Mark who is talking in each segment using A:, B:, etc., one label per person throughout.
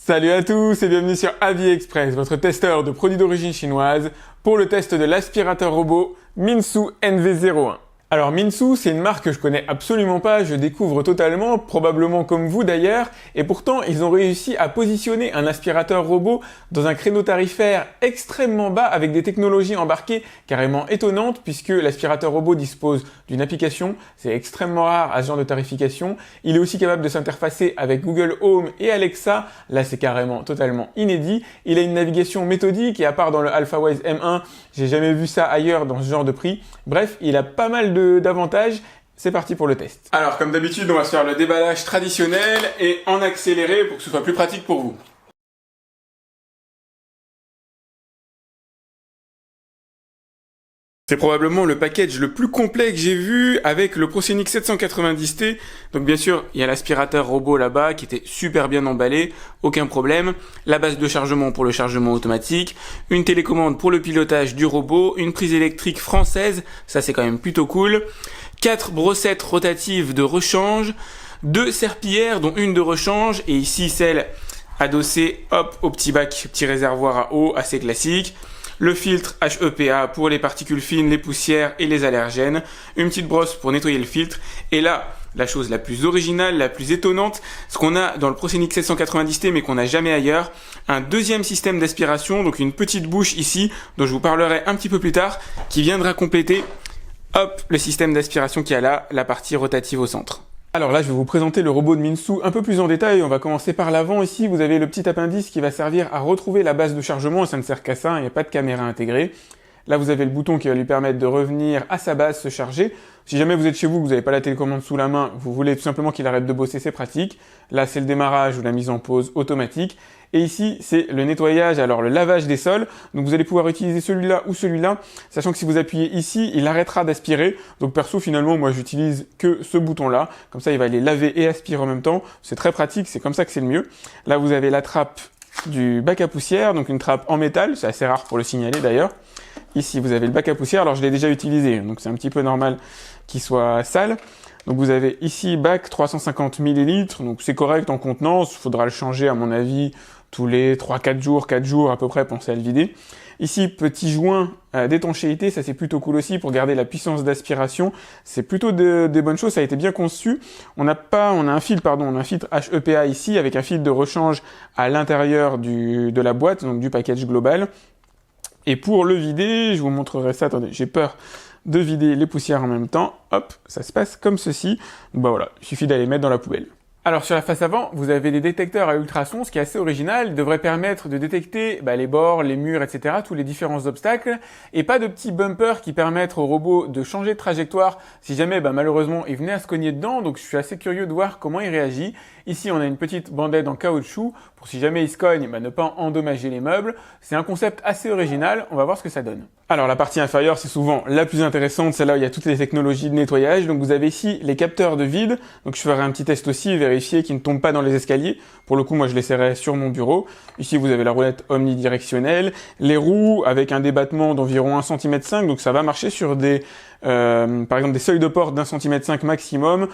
A: Salut à tous et bienvenue sur AliExpress, votre testeur de produits d'origine chinoise pour le test de l'aspirateur robot Minsu NV01. Alors Minsu, c'est une marque que je connais absolument pas, je découvre totalement, probablement comme vous d'ailleurs, et pourtant ils ont réussi à positionner un aspirateur robot dans un créneau tarifaire extrêmement bas avec des technologies embarquées carrément étonnantes puisque l'aspirateur robot dispose d'une application, c'est extrêmement rare à ce genre de tarification, il est aussi capable de s'interfacer avec Google Home et Alexa, là c'est carrément totalement inédit, il a une navigation méthodique et à part dans le AlphaWise M1, j'ai jamais vu ça ailleurs dans ce genre de prix, bref, il a pas mal d'avantages. C'est parti pour le test. Alors, comme d'habitude, on va se faire le déballage traditionnel et en accéléré pour que ce soit plus pratique pour vous. C'est probablement le package le plus complet que j'ai vu avec le ProSonic 790T. Donc bien sûr, il y a l'aspirateur robot là-bas qui était super bien emballé, aucun problème. La base de chargement pour le chargement automatique, une télécommande pour le pilotage du robot, une prise électrique française, ça c'est quand même plutôt cool. 4 brossettes rotatives de rechange, 2 serpillères dont une de rechange et ici celle adossée hop au petit bac, petit réservoir à eau assez classique. Le filtre HEPA pour les particules fines, les poussières et les allergènes, une petite brosse pour nettoyer le filtre, et là, la chose la plus originale, la plus étonnante, ce qu'on a dans le ProSonic 790T mais qu'on n'a jamais ailleurs, un deuxième système d'aspiration, donc une petite bouche ici, dont je vous parlerai un petit peu plus tard, qui viendra compléter, hop, le système d'aspiration qui a là, la partie rotative au centre. Alors là, je vais vous présenter le robot de Minsu un peu plus en détail. On va commencer par l'avant. Ici, vous avez le petit appendice qui va servir à retrouver la base de chargement. Ça ne sert qu'à ça, il n'y a pas de caméra intégrée. Là, vous avez le bouton qui va lui permettre de revenir à sa base, se charger. Si jamais vous êtes chez vous, vous n'avez pas la télécommande sous la main, vous voulez tout simplement qu'il arrête de bosser, c'est pratique. Là, c'est le démarrage ou la mise en pause automatique. Et ici, c'est le nettoyage, alors le lavage des sols. Donc vous allez pouvoir utiliser celui-là ou celui-là, sachant que si vous appuyez ici, il arrêtera d'aspirer. Donc perso, finalement, moi, j'utilise que ce bouton-là. Comme ça, il va les laver et aspirer en même temps. C'est très pratique, c'est comme ça que c'est le mieux. Là, vous avez la trappe du bac à poussière, donc une trappe en métal. C'est assez rare pour le signaler d'ailleurs. Ici, vous avez le bac à poussière. Alors, je l'ai déjà utilisé, donc c'est un petit peu normal qu'il soit sale. Donc, vous avez ici bac 350 ml. Donc, c'est correct en contenance. Il faudra le changer, à mon avis, tous les 3-4 jours, 4 jours à peu près, pensez à le vider. Ici, petit joint d'étanchéité, ça c'est plutôt cool aussi pour garder la puissance d'aspiration. C'est plutôt des bonnes choses, ça a été bien conçu. On a un filtre HEPA ici avec un filtre de rechange à l'intérieur de la boîte, donc du package global. Et pour le vider, je vous montrerai ça, attendez, j'ai peur de vider les poussières en même temps. Hop, ça se passe comme ceci. Donc bah voilà, il suffit d'aller mettre dans la poubelle. Alors sur la face avant, vous avez des détecteurs à ultrasons, ce qui est assez original, il devrait permettre de détecter les bords, les murs, etc., tous les différents obstacles, et pas de petits bumpers qui permettent au robot de changer de trajectoire si jamais malheureusement il venait à se cogner dedans, donc je suis assez curieux de voir comment il réagit. Ici on a une petite bandette en caoutchouc, pour si jamais il se cogne, ne pas endommager les meubles. C'est un concept assez original, on va voir ce que ça donne. Alors la partie inférieure c'est souvent la plus intéressante, c'est là où il y a toutes les technologies de nettoyage, donc vous avez ici les capteurs de vide, donc je ferai un petit test aussi, vérifier qu'ils ne tombent pas dans les escaliers. Pour le coup, moi je les serrais sur mon bureau. Ici vous avez la roulette omnidirectionnelle, les roues avec un débattement d'environ 1,5 cm, donc ça va marcher sur par exemple des seuils de porte d'1,5 cm maximum.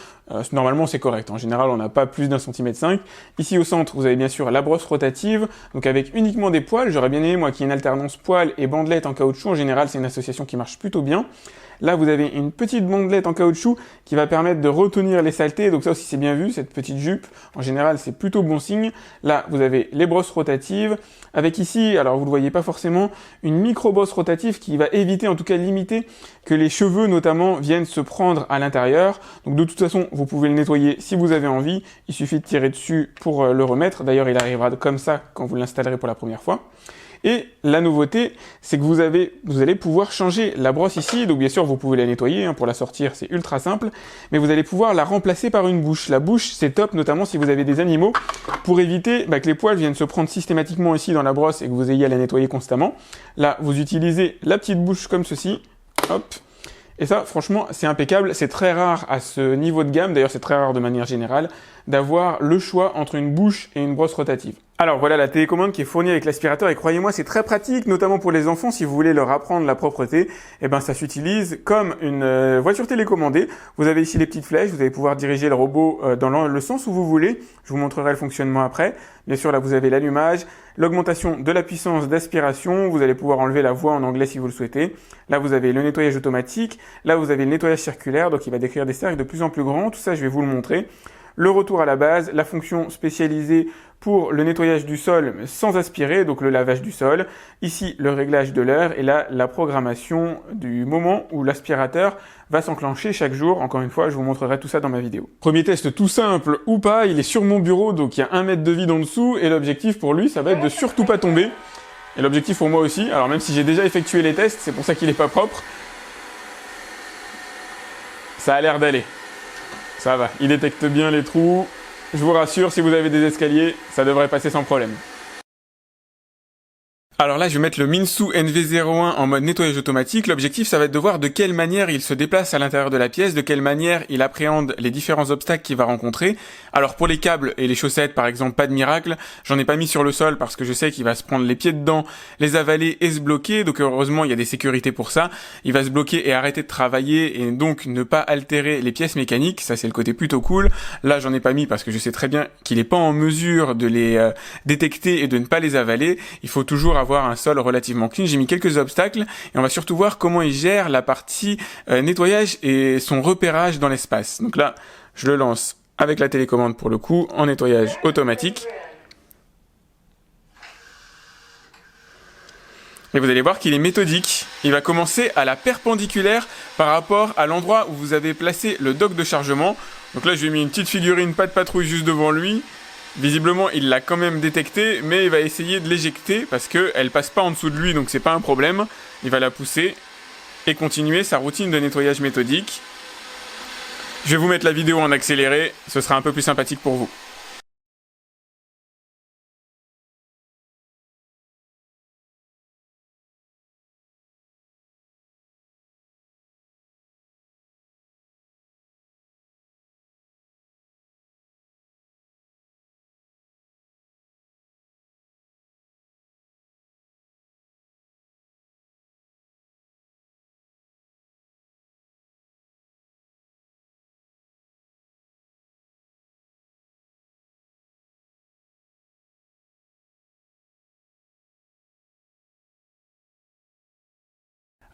A: Normalement c'est correct, en général on n'a pas plus d'1,5 cm. Ici au centre vous avez bien sûr la brosse rotative, donc avec uniquement des poils. J'aurais bien aimé moi qu'il y ait une alternance poils et bandelette en caoutchouc. En général c'est une association qui marche plutôt bien. Là, vous avez une petite bandelette en caoutchouc qui va permettre de retenir les saletés. Donc ça aussi, c'est bien vu, cette petite jupe. En général, c'est plutôt bon signe. Là, vous avez les brosses rotatives. Avec ici, alors vous ne le voyez pas forcément, une micro-brosse rotative qui va éviter, en tout cas limiter, que les cheveux, notamment, viennent se prendre à l'intérieur. Donc de toute façon, vous pouvez le nettoyer si vous avez envie. Il suffit de tirer dessus pour le remettre. D'ailleurs, il arrivera comme ça quand vous l'installerez pour la première fois. Et la nouveauté, c'est que vous allez pouvoir changer la brosse ici. Donc bien sûr, vous pouvez la nettoyer, pour la sortir, c'est ultra simple. Mais vous allez pouvoir la remplacer par une bouche. La bouche, c'est top, notamment si vous avez des animaux, pour éviter que les poils viennent se prendre systématiquement ici dans la brosse et que vous ayez à la nettoyer constamment. Là, vous utilisez la petite bouche comme ceci. Hop. Et ça, franchement, c'est impeccable. C'est très rare à ce niveau de gamme. D'ailleurs, c'est très rare de manière générale d'avoir le choix entre une bouche et une brosse rotative. Alors voilà la télécommande qui est fournie avec l'aspirateur et croyez-moi c'est très pratique, notamment pour les enfants si vous voulez leur apprendre la propreté, et ben ça s'utilise comme une voiture télécommandée. Vous avez ici les petites flèches, vous allez pouvoir diriger le robot dans le sens où vous voulez. Je vous montrerai le fonctionnement après. Bien sûr là vous avez l'allumage, l'augmentation de la puissance d'aspiration, vous allez pouvoir enlever la voix en anglais si vous le souhaitez. Là vous avez le nettoyage automatique, là vous avez le nettoyage circulaire, donc il va décrire des cercles de plus en plus grands, tout ça je vais vous le montrer. Le retour à la base, la fonction spécialisée pour le nettoyage du sol sans aspirer, donc le lavage du sol. Ici, le réglage de l'heure et là, la programmation du moment où l'aspirateur va s'enclencher chaque jour. Encore une fois, je vous montrerai tout ça dans ma vidéo. Premier test tout simple ou pas, il est sur mon bureau, donc il y a 1 mètre de vide en dessous et l'objectif pour lui, ça va être de surtout pas tomber. Et l'objectif pour moi aussi, alors même si j'ai déjà effectué les tests, c'est pour ça qu'il n'est pas propre, ça a l'air d'aller. Ça va, il détecte bien les trous. Je vous rassure, si vous avez des escaliers, ça devrait passer sans problème. Alors là, je vais mettre le Minsu NV01 en mode nettoyage automatique. L'objectif, ça va être de voir de quelle manière il se déplace à l'intérieur de la pièce, de quelle manière il appréhende les différents obstacles qu'il va rencontrer. Alors pour les câbles et les chaussettes, par exemple, pas de miracle. J'en ai pas mis sur le sol parce que je sais qu'il va se prendre les pieds dedans, les avaler et se bloquer. Donc heureusement, il y a des sécurités pour ça. Il va se bloquer et arrêter de travailler et donc ne pas altérer les pièces mécaniques. Ça, c'est le côté plutôt cool. Là, j'en ai pas mis parce que je sais très bien qu'il n'est pas en mesure de les détecter et de ne pas les avaler. Il faut toujours avoir un sol relativement clean. J'ai mis quelques obstacles et on va surtout voir comment il gère la partie nettoyage et son repérage dans l'espace. Donc là, je le lance avec la télécommande pour le coup en nettoyage automatique. Et vous allez voir qu'il est méthodique. Il va commencer à la perpendiculaire par rapport à l'endroit où vous avez placé le dock de chargement. Donc là, je lui ai mis une petite figurine pas de patrouille juste devant lui. Visiblement, il l'a quand même détecté, mais il va essayer de l'éjecter parce qu'elle passe pas en dessous de lui, donc c'est pas un problème. Il va la pousser et continuer sa routine de nettoyage méthodique. Je vais vous mettre la vidéo en accéléré, ce sera un peu plus sympathique pour vous.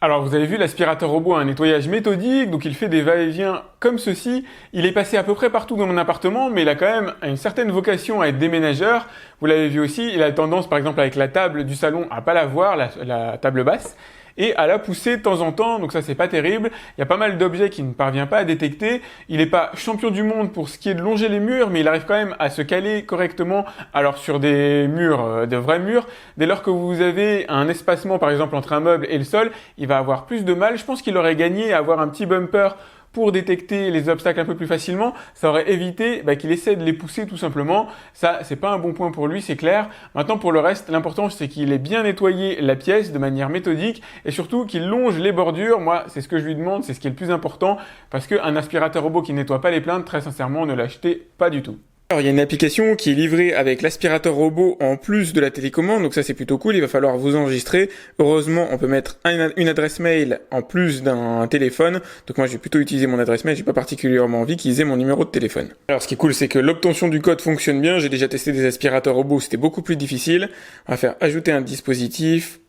A: Alors vous avez vu, l'aspirateur robot a un nettoyage méthodique, donc il fait des va-et-vient comme ceci. Il est passé à peu près partout dans mon appartement, mais il a quand même une certaine vocation à être déménageur. Vous l'avez vu aussi, il a tendance par exemple avec la table du salon à pas la voir, la table basse, et à la pousser de temps en temps, donc ça c'est pas terrible. Il y a pas mal d'objets qu'il ne parvient pas à détecter. Il n'est pas champion du monde pour ce qui est de longer les murs, mais il arrive quand même à se caler correctement, alors sur des murs, de vrais murs. Dès lors que vous avez un espacement par exemple entre un meuble et le sol, il va avoir plus de mal. Je pense qu'il aurait gagné à avoir un petit bumper pour détecter les obstacles un peu plus facilement. Ça aurait évité qu'il essaie de les pousser tout simplement. Ça, c'est pas un bon point pour lui, c'est clair. Maintenant, pour le reste, l'important, c'est qu'il ait bien nettoyé la pièce de manière méthodique et surtout qu'il longe les bordures. Moi, c'est ce que je lui demande, c'est ce qui est le plus important parce qu'un aspirateur robot qui nettoie pas les plaintes, très sincèrement, ne l'achetez pas du tout. Alors il y a une application qui est livrée avec l'aspirateur robot en plus de la télécommande, donc ça c'est plutôt cool, il va falloir vous enregistrer. Heureusement on peut mettre une adresse mail en plus d'un téléphone, donc moi je vais plutôt utiliser mon adresse mail, j'ai pas particulièrement envie qu'ils aient mon numéro de téléphone. Alors ce qui est cool c'est que l'obtention du code fonctionne bien, j'ai déjà testé des aspirateurs robots, c'était beaucoup plus difficile. On va faire ajouter un dispositif,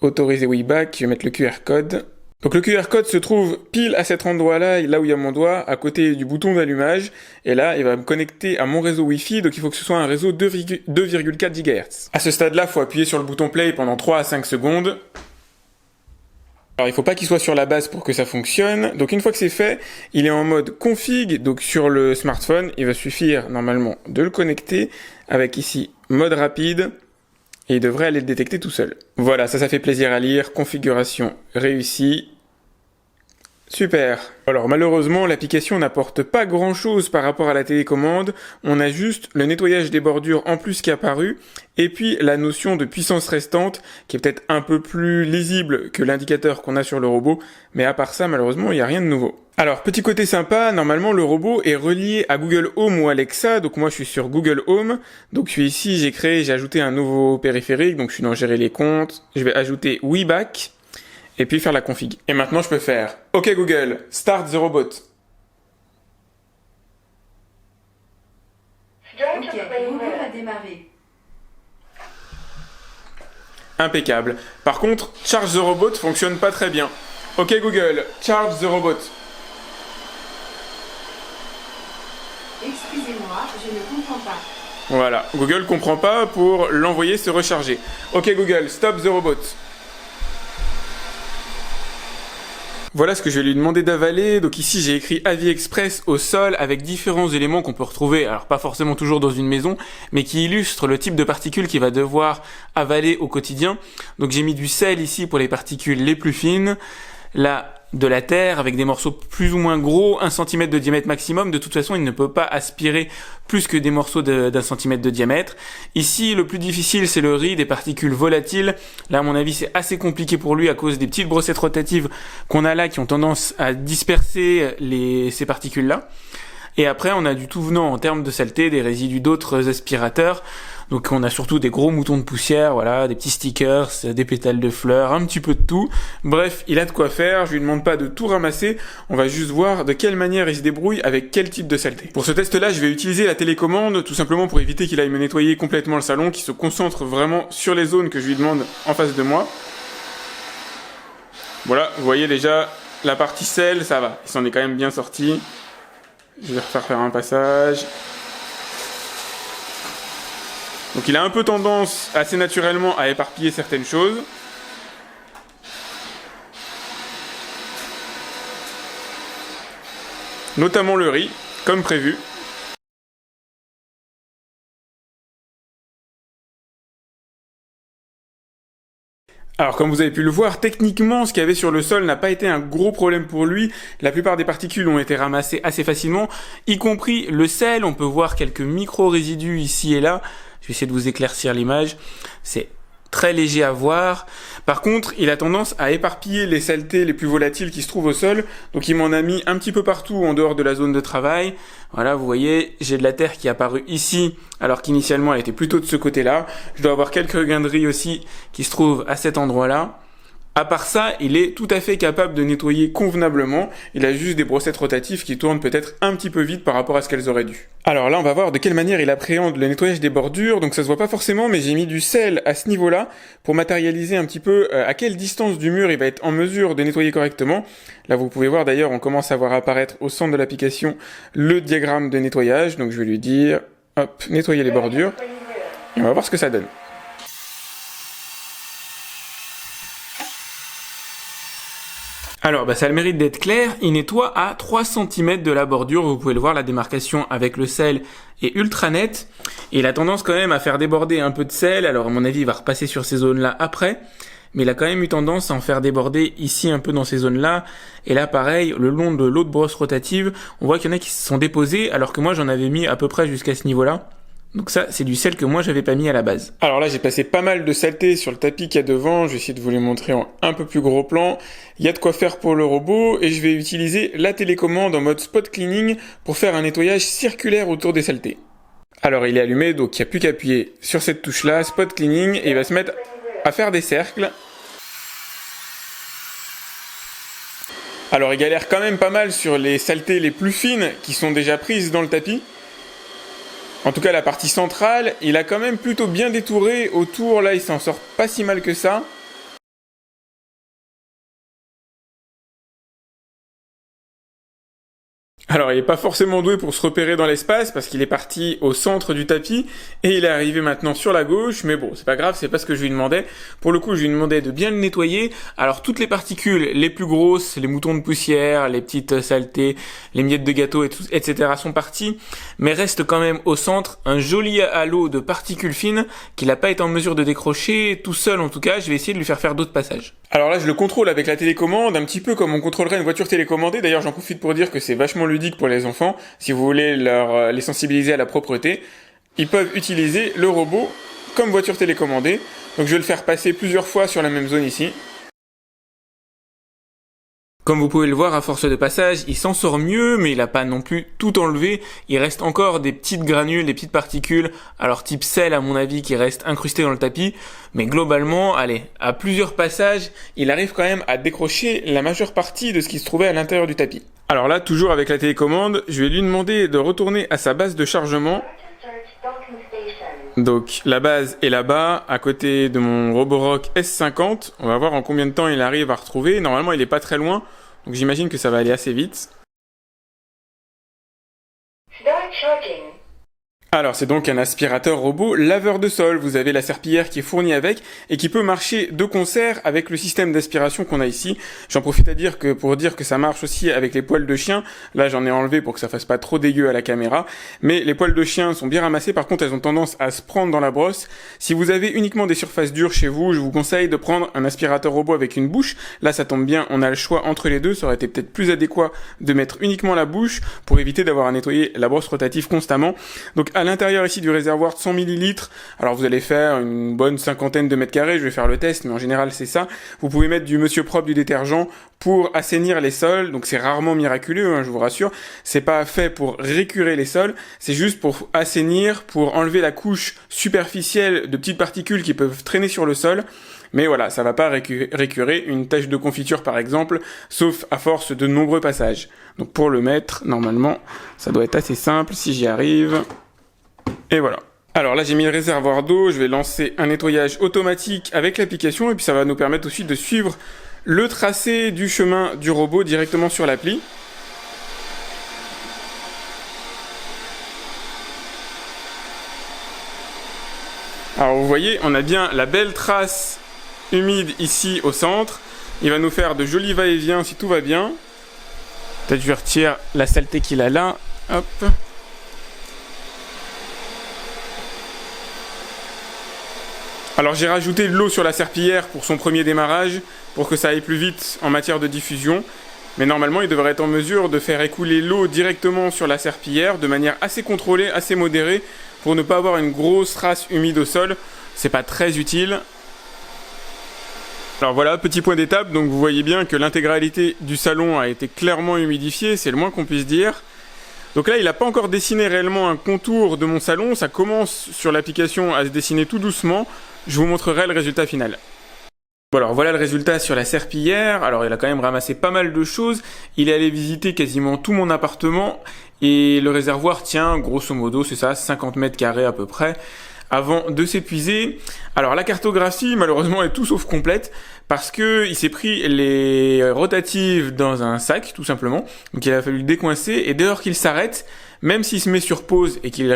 A: autoriser WeBack, je vais mettre le QR code. Donc le QR code se trouve pile à cet endroit-là, là où il y a mon doigt, à côté du bouton d'allumage. Et là, il va me connecter à mon réseau Wi-Fi, donc il faut que ce soit un réseau 2,4 GHz. À ce stade-là, il faut appuyer sur le bouton Play pendant 3 à 5 secondes. Alors il faut pas qu'il soit sur la base pour que ça fonctionne. Donc une fois que c'est fait, il est en mode config, donc sur le smartphone, il va suffire normalement de le connecter avec ici mode rapide. Et il devrait aller le détecter tout seul. Voilà, ça fait plaisir à lire. Configuration réussie. Super. Alors malheureusement, l'application n'apporte pas grand-chose par rapport à la télécommande. On a juste le nettoyage des bordures en plus qui est apparu, et puis la notion de puissance restante qui est peut-être un peu plus lisible que l'indicateur qu'on a sur le robot, mais à part ça, malheureusement, il n'y a rien de nouveau. Alors, petit côté sympa, normalement le robot est relié à Google Home ou Alexa, donc moi je suis sur Google Home, donc je suis ici, j'ai ajouté un nouveau périphérique, donc je suis dans gérer les comptes, je vais ajouter WeBack, et puis faire la config. Et maintenant je peux faire OK Google, start the robot.
B: Ok, Google a démarré.
A: Impeccable. Par contre, charge the robot fonctionne pas très bien. OK Google, charge the robot.
B: Excusez-moi, je ne comprends pas.
A: Voilà, Google comprend pas pour l'envoyer se recharger. OK Google, stop the robot. Voilà ce que je vais lui demander d'avaler. Donc ici j'ai écrit avis express au sol avec différents éléments qu'on peut retrouver, alors pas forcément toujours dans une maison, mais qui illustrent le type de particules qu'il va devoir avaler au quotidien. Donc j'ai mis du sel ici pour les particules les plus fines, là de la terre avec des morceaux plus ou moins gros, 1 cm de diamètre maximum. De toute façon, il ne peut pas aspirer plus que des morceaux d'1 cm de diamètre. Ici, le plus difficile, c'est le riz, des particules volatiles. Là, à mon avis, c'est assez compliqué pour lui à cause des petites brossettes rotatives qu'on a là qui ont tendance à disperser ces particules-là. Et après, on a du tout venant en termes de saleté, des résidus d'autres aspirateurs. Donc on a surtout des gros moutons de poussière, voilà, des petits stickers, des pétales de fleurs, un petit peu de tout. Bref, il a de quoi faire, je lui demande pas de tout ramasser, on va juste voir de quelle manière il se débrouille avec quel type de saleté. Pour ce test-là, je vais utiliser la télécommande, tout simplement pour éviter qu'il aille me nettoyer complètement le salon, qu'il se concentre vraiment sur les zones que je lui demande en face de moi. Voilà, vous voyez déjà, la partie sel, ça va, il s'en est quand même bien sorti. Je vais refaire faire un passage. Donc il a un peu tendance, assez naturellement, à éparpiller certaines choses. Notamment le riz, comme prévu. Alors comme vous avez pu le voir, techniquement ce qu'il y avait sur le sol n'a pas été un gros problème pour lui. La plupart des particules ont été ramassées assez facilement, y compris le sel. On peut voir quelques micro-résidus ici et là. Je vais essayer de vous éclaircir l'image. C'est très léger à voir. Par contre, il a tendance à éparpiller les saletés les plus volatiles qui se trouvent au sol. Donc il m'en a mis un petit peu partout en dehors de la zone de travail. Voilà, vous voyez, j'ai de la terre qui est apparue ici, alors qu'initialement elle était plutôt de ce côté-là. Je dois avoir quelques grains de riz aussi qui se trouvent à cet endroit-là. À part ça, il est tout à fait capable de nettoyer convenablement. Il a juste des brossettes rotatives qui tournent peut-être un petit peu vite par rapport à ce qu'elles auraient dû. Alors là, on va voir de quelle manière il appréhende le nettoyage des bordures. Donc ça se voit pas forcément, mais j'ai mis du sel à ce niveau-là pour matérialiser un petit peu à quelle distance du mur il va être en mesure de nettoyer correctement. Là, vous pouvez voir d'ailleurs, on commence à voir apparaître au centre de l'application le diagramme de nettoyage. Donc je vais lui dire, hop, nettoyer les bordures. Et on va voir ce que ça donne. Alors, ça a le mérite d'être clair, il nettoie à 3 cm de la bordure, vous pouvez le voir, la démarcation avec le sel est ultra nette, et il a tendance quand même à faire déborder un peu de sel, alors à mon avis il va repasser sur ces zones-là après, mais il a quand même eu tendance à en faire déborder ici un peu dans ces zones-là, et là pareil, le long de l'autre brosse rotative, on voit qu'il y en a qui se sont déposés, alors que moi j'en avais mis à peu près jusqu'à ce niveau-là. Donc ça, c'est du sel que moi j'avais pas mis à la base. Alors là, j'ai passé pas mal de saleté sur le tapis qu'il y a devant. Je vais essayer de vous les montrer en un peu plus gros plan. Il y a de quoi faire pour le robot et je vais utiliser la télécommande en mode spot cleaning pour faire un nettoyage circulaire autour des saletés. Alors il est allumé, donc il n'y a plus qu'à appuyer sur cette touche-là, spot cleaning, et il va se mettre à faire des cercles. Alors il galère quand même pas mal sur les saletés les plus fines qui sont déjà prises dans le tapis. En tout cas, la partie centrale, il a quand même plutôt bien détouré. Autour, là, il s'en sort pas si mal que ça. Alors, il n'est pas forcément doué pour se repérer dans l'espace parce qu'il est parti au centre du tapis et il est arrivé maintenant sur la gauche. Mais bon, c'est pas grave, c'est pas ce que je lui demandais. Pour le coup, je lui demandais de bien le nettoyer. Alors, toutes les particules les plus grosses, les moutons de poussière, les petites saletés, les miettes de gâteau, etc. sont partis. Mais reste quand même au centre un joli halo de particules fines qu'il n'a pas été en mesure de décrocher tout seul en tout cas. Je vais essayer de lui faire d'autres passages. Alors là, je le contrôle avec la télécommande, un petit peu comme on contrôlerait une voiture télécommandée. D'ailleurs, j'en profite pour dire que c'est vachement ludique pour les enfants. Si vous voulez les sensibiliser à la propreté, ils peuvent utiliser le robot comme voiture télécommandée. Donc je vais le faire passer plusieurs fois sur la même zone ici. Comme vous pouvez le voir, à force de passage, il s'en sort mieux, mais il n'a pas non plus tout enlevé. Il reste encore des petites granules, des petites particules, alors type sel à mon avis, qui restent incrustées dans le tapis. Mais globalement, allez, à plusieurs passages, il arrive quand même à décrocher la majeure partie de ce qui se trouvait à l'intérieur du tapis. Alors là, toujours avec la télécommande, je vais lui demander de retourner à sa base de chargement. Donc la base est là-bas, à côté de mon Roborock S50. On va voir en combien de temps il arrive à retrouver. Normalement, il est pas très loin, donc j'imagine que ça va aller assez vite. Alors c'est donc un aspirateur robot laveur de sol. Vous avez la serpillière qui est fournie avec et qui peut marcher de concert avec le système d'aspiration qu'on a ici. J'en profite pour dire que ça marche aussi avec les poils de chien. Là j'en ai enlevé pour que ça fasse pas trop dégueu à la caméra. Mais les poils de chien sont bien ramassés. Par contre elles ont tendance à se prendre dans la brosse. Si vous avez uniquement des surfaces dures chez vous, je vous conseille de prendre un aspirateur robot avec une bouche. Là ça tombe bien, on a le choix entre les deux. Ça aurait été peut-être plus adéquat de mettre uniquement la bouche pour éviter d'avoir à nettoyer la brosse rotative constamment. Donc à l'intérieur ici du réservoir de 100 ml, alors vous allez faire une bonne cinquantaine de mètres carrés, je vais faire le test, mais en général c'est ça. Vous pouvez mettre du Monsieur Propre, du détergent pour assainir les sols, donc c'est rarement miraculeux, je vous rassure. C'est pas fait pour récurer les sols, c'est juste pour assainir, pour enlever la couche superficielle de petites particules qui peuvent traîner sur le sol. Mais voilà, ça va pas récurer une tache de confiture par exemple, sauf à force de nombreux passages. Donc pour le mettre, normalement, ça doit être assez simple si j'y arrive. Et voilà. Alors là j'ai mis le réservoir d'eau, je vais lancer un nettoyage automatique avec l'application et puis ça va nous permettre aussi de suivre le tracé du chemin du robot directement sur l'appli. Alors vous voyez, on a bien la belle trace humide ici au centre. Il va nous faire de jolis va-et-vient si tout va bien. Peut-être je vais retirer la saleté qu'il a là. Hop. Alors j'ai rajouté de l'eau sur la serpillière pour son premier démarrage, pour que ça aille plus vite en matière de diffusion. Mais normalement, il devrait être en mesure de faire écouler l'eau directement sur la serpillière de manière assez contrôlée, assez modérée, pour ne pas avoir une grosse trace humide au sol. C'est pas très utile. Alors voilà, petit point d'étape, donc vous voyez bien que l'intégralité du salon a été clairement humidifiée, c'est le moins qu'on puisse dire. Donc là, il n'a pas encore dessiné réellement un contour de mon salon, ça commence sur l'application à se dessiner tout doucement. Je vous montrerai le résultat final. Bon alors voilà le résultat sur la serpillière. Alors il a quand même ramassé pas mal de choses. Il est allé visiter quasiment tout mon appartement et le réservoir tient grosso modo, c'est ça, 50 mètres carrés à peu près, avant de s'épuiser. Alors la cartographie malheureusement est tout sauf complète parce que il s'est pris les rotatives dans un sac tout simplement. Donc il a fallu le décoincer et dès lors qu'il s'arrête, même s'il se met sur pause et qu'il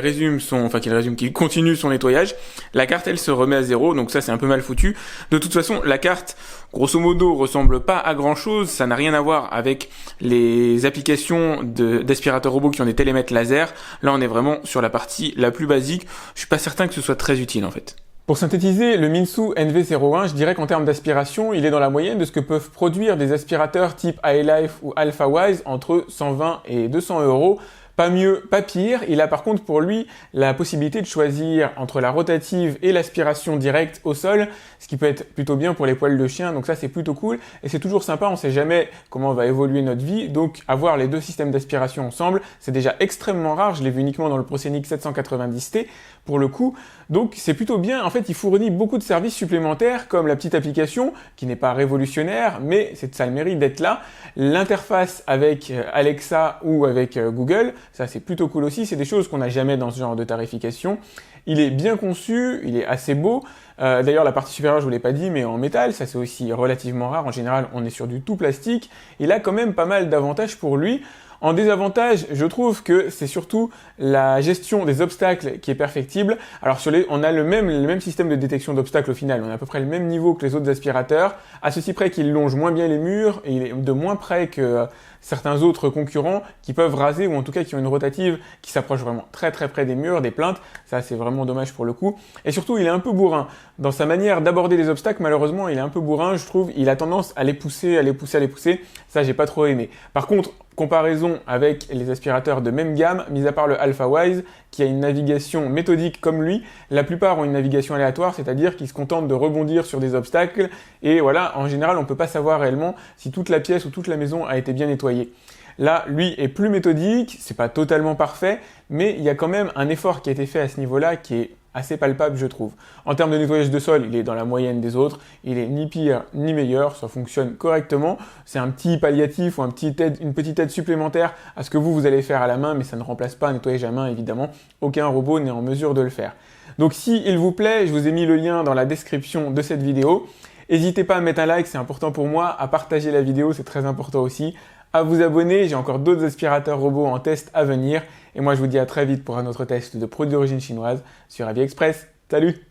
A: continue son nettoyage, la carte elle se remet à zéro, donc ça c'est un peu mal foutu. De toute façon, la carte, grosso modo, ressemble pas à grand chose, ça n'a rien à voir avec les applications d'aspirateurs robots qui ont des télémètres laser. Là on est vraiment sur la partie la plus basique, je suis pas certain que ce soit très utile en fait. Pour synthétiser, le Minsu NV01, je dirais qu'en termes d'aspiration, il est dans la moyenne de ce que peuvent produire des aspirateurs type iLife ou AlphaWise entre 120 et 200 €. Pas mieux, pas pire. Il a par contre pour lui la possibilité de choisir entre la rotative et l'aspiration directe au sol, ce qui peut être plutôt bien pour les poils de chien, donc ça c'est plutôt cool. Et c'est toujours sympa, on sait jamais comment va évoluer notre vie, donc avoir les deux systèmes d'aspiration ensemble, c'est déjà extrêmement rare, je l'ai vu uniquement dans le ProScenic 790T pour le coup. Donc c'est plutôt bien, en fait il fournit beaucoup de services supplémentaires comme la petite application qui n'est pas révolutionnaire mais ça a le mérite d'être là, l'interface avec Alexa ou avec Google, ça c'est plutôt cool aussi, c'est des choses qu'on n'a jamais dans ce genre de tarification. Il est bien conçu, il est assez beau, d'ailleurs la partie supérieure je vous l'ai pas dit mais en métal, ça c'est aussi relativement rare, en général on est sur du tout plastique, il a quand même pas mal d'avantages pour lui. En désavantage, je trouve que c'est surtout la gestion des obstacles qui est perfectible. Alors on a le même système de détection d'obstacles au final, on a à peu près le même niveau que les autres aspirateurs, à ceci près qu'il longe moins bien les murs et il est de moins près que certains autres concurrents qui peuvent raser ou en tout cas qui ont une rotative qui s'approche vraiment très très près des murs, des plaintes. Ça c'est vraiment dommage pour le coup. Et surtout il est un peu bourrin. Dans sa manière d'aborder les obstacles, malheureusement il est un peu bourrin, je trouve. Il a tendance à les pousser, à les pousser, à les pousser. Ça j'ai pas trop aimé. Par contre, comparaison avec les aspirateurs de même gamme, mis à part le AlphaWise, qui a une navigation méthodique comme lui, la plupart ont une navigation aléatoire, c'est-à-dire qu'ils se contentent de rebondir sur des obstacles, et voilà, en général, on ne peut pas savoir réellement si toute la pièce ou toute la maison a été bien nettoyée. Là, lui est plus méthodique, c'est pas totalement parfait, mais il y a quand même un effort qui a été fait à ce niveau-là qui est assez palpable, je trouve. En termes de nettoyage de sol, il est dans la moyenne des autres. Il est ni pire ni meilleur, ça fonctionne correctement. C'est un petit palliatif ou une petite aide supplémentaire à ce que vous allez faire à la main, mais ça ne remplace pas un nettoyage à main, évidemment. Aucun robot n'est en mesure de le faire. Donc si il vous plaît, je vous ai mis le lien dans la description de cette vidéo. N'hésitez pas à mettre un like, c'est important pour moi, à partager la vidéo, c'est très important aussi, à vous abonner, j'ai encore d'autres aspirateurs robots en test à venir. Et moi je vous dis à très vite pour un autre test de produits d'origine chinoise sur AviExpress. Salut!